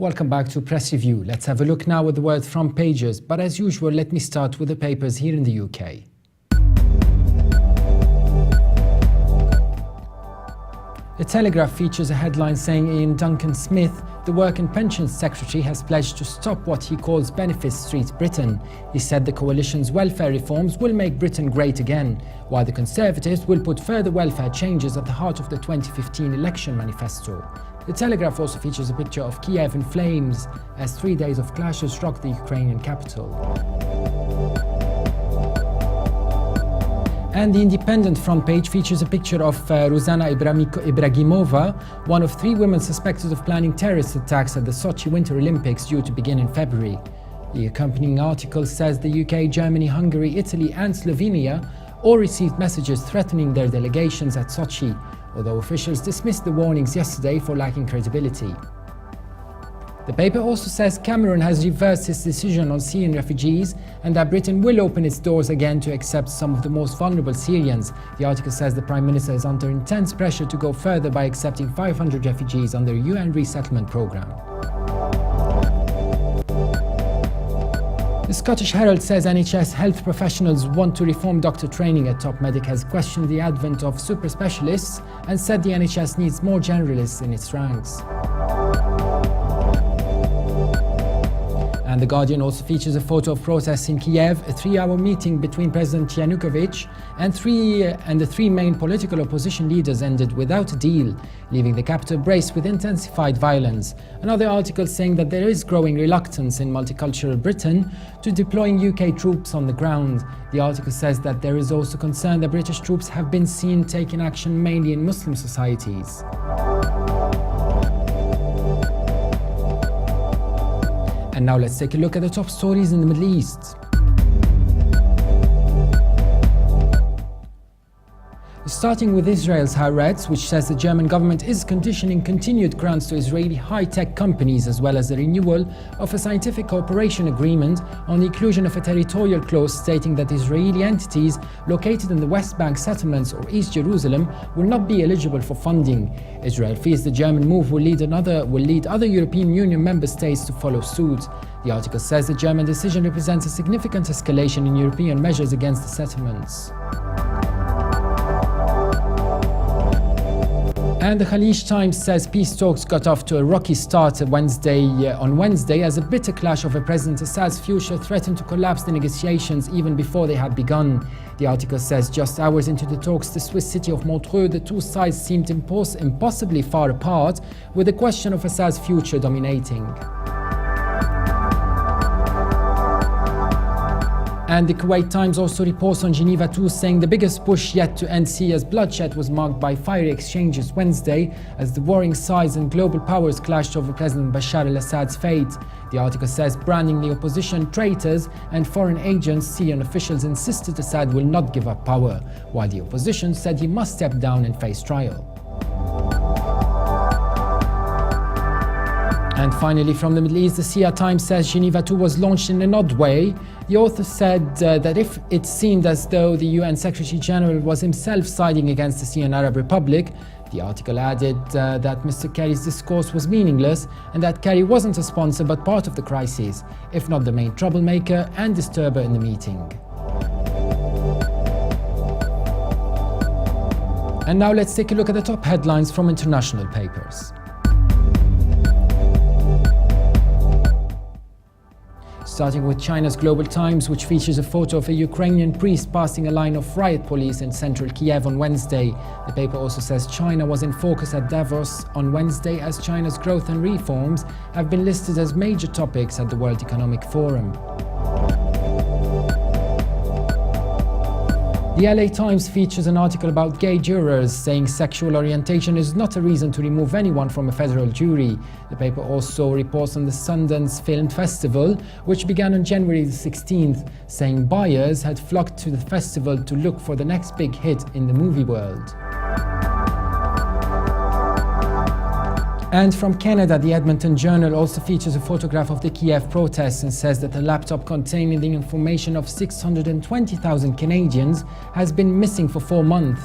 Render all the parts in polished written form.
Welcome back to Press Review. Let's have a look now at the world's front pages, but as usual, let me start with the papers here in the UK. The Telegraph features a headline saying Ian Duncan Smith, the Work and Pensions Secretary, has pledged to stop what he calls Benefit Street Britain. He said the coalition's welfare reforms will make Britain great again, while the Conservatives will put further welfare changes at the heart of the 2015 election manifesto. The Telegraph also features a picture of Kiev in flames as 3 days of clashes rocked the Ukrainian capital. And the Independent front page features a picture of Ruzana Ibragimova, one of 3 women suspected of planning terrorist attacks at the Sochi Winter Olympics due to begin in February. The accompanying article says the UK, Germany, Hungary, Italy and Slovenia all received messages threatening their delegations at Sochi, although officials dismissed the warnings yesterday for lacking credibility. The paper also says Cameron has reversed his decision on Syrian refugees and that Britain will open its doors again to accept some of the most vulnerable Syrians. The article says the Prime Minister is under intense pressure to go further by accepting 500 refugees under a UN resettlement programme. The Scottish Herald says NHS health professionals want to reform doctor training. A top medic has questioned the advent of super specialists and said the NHS needs more generalists in its ranks. And The Guardian also features a photo of protests in Kiev, a 3-hour meeting between President Yanukovych and the 3 main political opposition leaders ended without a deal, leaving the capital braced with intensified violence. Another article saying that there is growing reluctance in multicultural Britain to deploying UK troops on the ground. The article says that there is also concern that British troops have been seen taking action mainly in Muslim societies. And now let's take a look at the top stories in the Middle East. Starting with Israel's Haaretz, which says the German government is conditioning continued grants to Israeli high-tech companies as well as the renewal of a scientific cooperation agreement on the inclusion of a territorial clause stating that Israeli entities located in the West Bank settlements or East Jerusalem will not be eligible for funding. Israel fears the German move will lead other European Union member states to follow suit. The article says the German decision represents a significant escalation in European measures against the settlements. And the Khaleej Times says peace talks got off to a rocky start on Wednesday as a bitter clash over President Assad's future threatened to collapse the negotiations even before they had begun. The article says just hours into the talks, the Swiss city of Montreux, the 2 sides seemed impossibly far apart, with the question of Assad's future dominating. And the Kuwait Times also reports on Geneva too, saying the biggest push yet to end Syria's bloodshed was marked by fiery exchanges Wednesday as the warring sides and global powers clashed over President Bashar al-Assad's fate. The article says branding the opposition traitors and foreign agents, Syrian officials insisted Assad will not give up power, while the opposition said he must step down and face trial. And finally, from the Middle East, the Sia Times says Geneva II was launched in an odd way. The author said that if it seemed as though the UN Secretary General was himself siding against the Syrian Arab Republic, the article added that Mr. Kerry's discourse was meaningless and that Kerry wasn't a sponsor but part of the crisis, if not the main troublemaker and disturber in the meeting. And now let's take a look at the top headlines from international papers. Starting with China's Global Times, which features a photo of a Ukrainian priest passing a line of riot police in central Kiev on Wednesday. The paper also says China was in focus at Davos on Wednesday as China's growth and reforms have been listed as major topics at the World Economic Forum. The LA Times features an article about gay jurors saying sexual orientation is not a reason to remove anyone from a federal jury. The paper also reports on the Sundance Film Festival, which began on January the 16th, saying buyers had flocked to the festival to look for the next big hit in the movie world. And from Canada, the Edmonton Journal also features a photograph of the Kiev protests and says that a laptop containing the information of 620,000 Canadians has been missing for 4 months.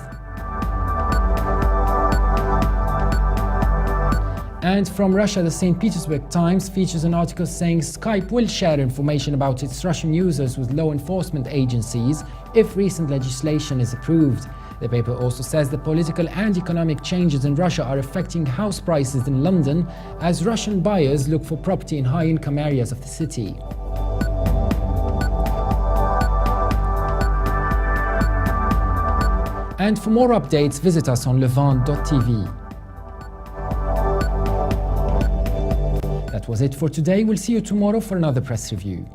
And from Russia, the St. Petersburg Times features an article saying Skype will share information about its Russian users with law enforcement agencies if recent legislation is approved. The paper also says the political and economic changes in Russia are affecting house prices in London as Russian buyers look for property in high-income areas of the city. And for more updates, visit us on levant.tv. That was it for today. We'll see you tomorrow for another press review.